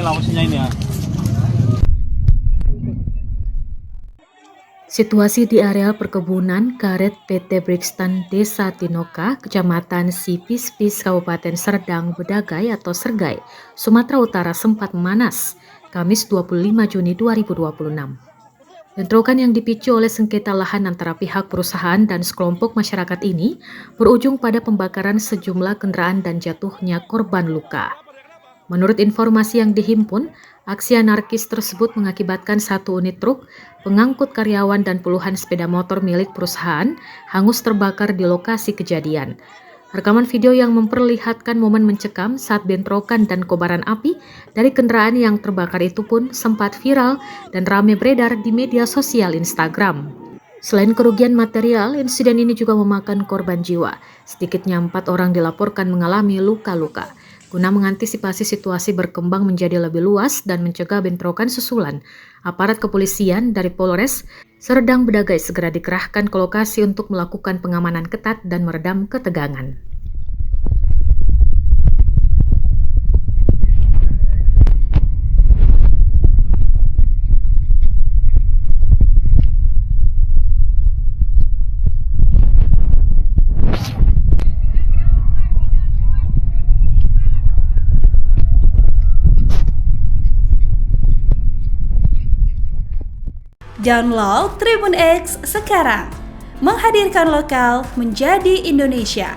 lawasnya ini ya. Situasi di area perkebunan karet PT Brixton Desa Tinoka, Kecamatan Sipispis, Kabupaten Serdang Bedagai atau Sergai, Sumatera Utara sempat memanas, Kamis 25 Juni 2026. Bentrokan yang dipicu oleh sengketa lahan antara pihak perusahaan dan sekelompok masyarakat ini berujung pada pembakaran sejumlah kendaraan dan jatuhnya korban luka. Menurut informasi yang dihimpun, aksi anarkis tersebut mengakibatkan satu unit truk, pengangkut karyawan dan puluhan sepeda motor milik perusahaan hangus terbakar di lokasi kejadian. Rekaman video yang memperlihatkan momen mencekam saat bentrokan dan kobaran api dari kendaraan yang terbakar itu pun sempat viral dan ramai beredar di media sosial Instagram. Selain kerugian material, insiden ini juga memakan korban jiwa. Sedikitnya 4 orang dilaporkan mengalami luka-luka. Guna mengantisipasi situasi berkembang menjadi lebih luas dan mencegah bentrokan susulan, aparat kepolisian dari Polres Serdang Bedagai segera dikerahkan ke lokasi untuk melakukan pengamanan ketat dan meredam ketegangan. Download Tribun X sekarang, menghadirkan lokal menjadi Indonesia.